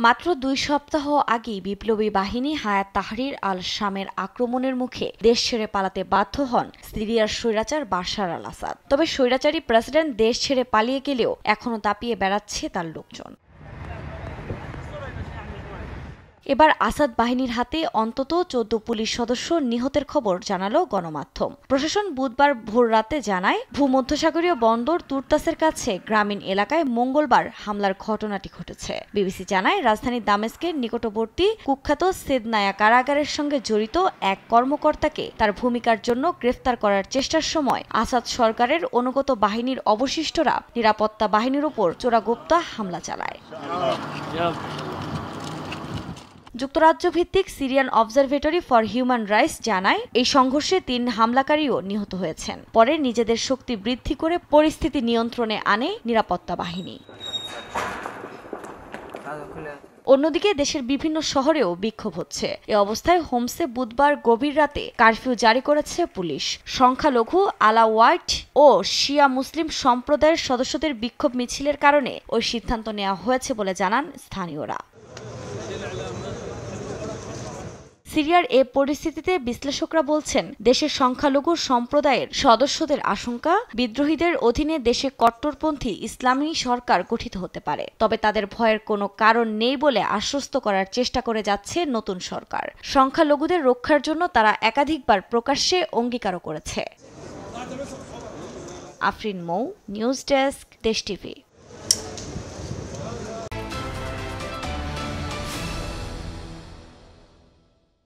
মাত্র ২ সপ্তাহ আগেই বিপ্লবী বাহিনী হায়াত তাহরির আল শামের আক্রমণের মুখে দেশ ছেড়ে পালাতে বাধ্য হন সিরিয়ার স্বৈরাচার বাশার আল আসাদ। তবে স্বৈরাচারী প্রেসিডেন্ট দেশ ছেড়ে পালিয়ে গেলেও এখনও দাপিয়ে বেড়াচ্ছে তার লোকজন। এবার আসাদ বাহিনীর হাতে অন্তত ১৪ পুলিশ সদস্য নিহতের খবর জানালো গণমাধ্যম। প্রশাসন বুধবার ভোররাতে জানায়, ভূমধ্যসাগরীয় বন্দর তুর্তাসের কাছে গ্রামীণ এলাকায় মঙ্গলবার হামলার ঘটনাটি ঘটেছে। বিবিসি জানায়, রাজধানী দামেস্কের নিকটবর্তী কুখ্যাত সেদনায়া কারাগারের সঙ্গে জড়িত এক কর্মকর্তাকে তার ভূমিকার জন্য গ্রেফতার করার চেষ্টার সময় আসাদ সরকারের অনুগত বাহিনীর অবশিষ্টরা নিরাপত্তা বাহিনীর উপর চোরাগোপ্তা হামলা চালায়। যুক্তরাজ্য ভিত্তিক Syrian observatory for human rights জানায়, এই সংঘর্ষে ৩ হামলাকারীও নিহত হয়েছেন। পরে নিজেদের শক্তি বৃদ্ধি করে পরিস্থিতি নিয়ন্ত্রণে আনে নিরাপত্তা বাহিনী। অন্যদিকে দেশের বিভিন্ন শহরেও বিক্ষোভ হচ্ছে। এ অবস্থায় হোমসে বুধবার গভীর রাতে কারফিউ জারি করেছে পুলিশ। সংখ্যালঘু আলাওয়াইট ও শিয়া মুসলিম সম্প্রদায়ের সদস্যদের বিক্ষোভ মিছিলের কারণে ওই সিদ্ধান্ত নেওয়া হয়েছে বলে জানান স্থানীয়রা। সিরিয়ার এ পরিস্থিতিতে বিশ্লেষকরা বলছেন, দেশের সংখ্যালঘু সম্প্রদায়ের সদস্যদের আশঙ্কা, বিদ্রোহীদের অধীনে দেশে কট্টরপন্থী ইসলামী সরকার গঠিত হতে পারে। তবে তাদের ভয়ের কোনো কারণ নেই বলে আশ্বস্ত করার চেষ্টা করে যাচ্ছে নতুন সরকার। সংখ্যালঘুদের রক্ষার জন্য তারা একাধিকবার প্রকাশ্যে অঙ্গীকারও করেছে। আফরিন মৌ, নিউজ ডেস্ক, দেশ টিভি।